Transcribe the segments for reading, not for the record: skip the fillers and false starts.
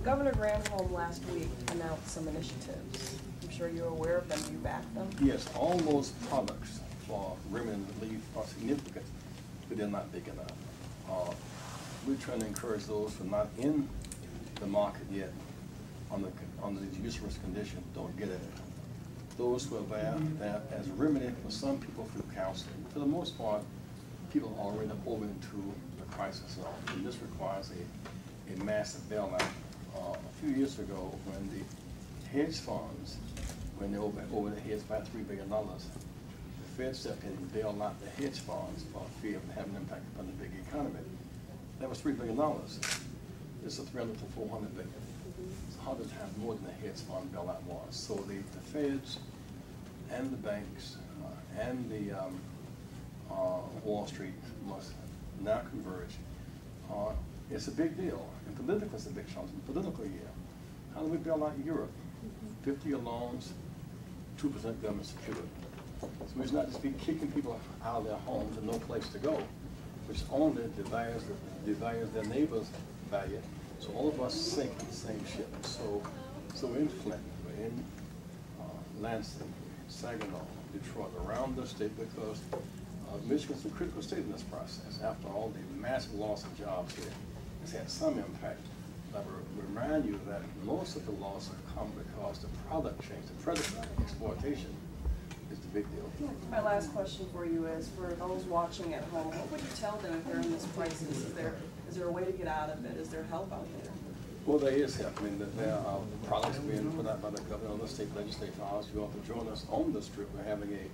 Governor Granholm last week announced some initiatives. I'm sure you're aware of them. Do you back them? Yes, all those products for remitting relief are significant, but they're not big enough. We're trying to encourage those who are not in the market yet on the usurious condition, don't get it. Those who are there, that as remedy for some people through counseling. For the most part, people are already over into the crisis zone, and this requires a massive bailout. A few years ago, when the hedge funds, when they were over the heads by $3 billion, the Fed stepped in and bailed out the hedge funds for fear of having an impact upon the big economy. That was $3 billion. It's a 300 to 400 billion. It's 100 times more than the hedge fund bailout was. So the Feds and the banks and the Wall Street must now converge. It's a big deal. And politically, it's a big challenge. Political year. How do we bail out Europe? 50-year loans, 2% government security. So it's not just be kicking people out of their homes and no place to go, which only devalues their neighbors' value. So all of us sink in the same ship. So we're in Flint, we're in Lansing, Saginaw, Detroit, around the state, because Michigan's a critical state in this process. After all the massive loss of jobs here, it's had some impact. I will remind you that most of the loss have come because the product change, the predatory exploitation is the big deal. My last question for you is, for those watching at home, what would you tell them if they're in this crisis? Is there a way to get out of it? Is there help out there? Well, there is help. I mean, there are products being put out by the governor and the state legislature. You want to join us on this trip. We're having a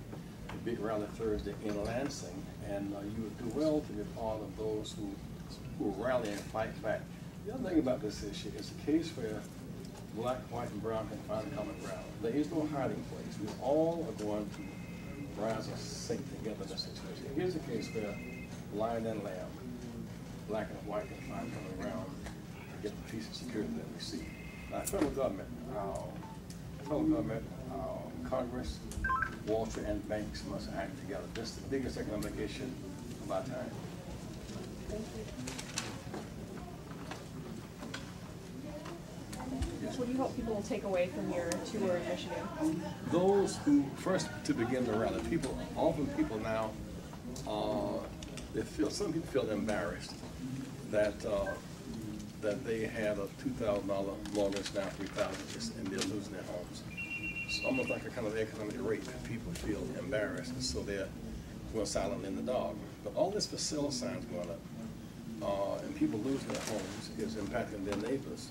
big rally Thursday in Lansing, and you would do well to be part of those who rally and fight back. The other thing about this issue is a case where black, white, and brown can find common ground. There is no hiding place. We all are going to rise and sink together in this situation. Here's a case where lion and lamb, black and white, can find common ground to get the peace and security that we see. Now, federal government, Congress, Wall Street, and banks must act together. This is the biggest economic issue of our time. Thank you. What do you hope people will take away from your tour of Michigan? Those who, first to begin the rally, people now, some people feel embarrassed that they have a $2,000 mortgage, now $3,000, and they're losing their homes. It's almost like a kind of economic rape. People feel embarrassed, and so they're going silent in the dark. But all this for sale signs going up, and people losing their homes is impacting their neighbors,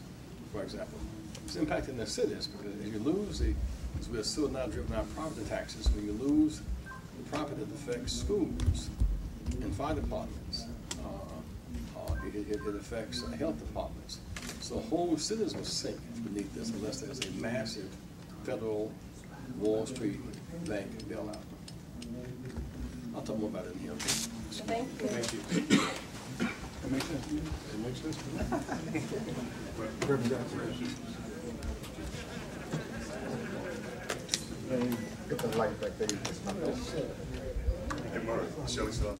for example. It's impacting their cities, because if you lose because we're still now driven out property taxes, when you lose the property that affects schools and fire departments, it affects health departments. So whole cities will sink beneath this unless there's a massive federal Wall Street bank bailout. I'll talk more about it in here. Thank you. Thank you. That makes sense? It makes sense to me. Put the light back there. Hey, Mark, Shelley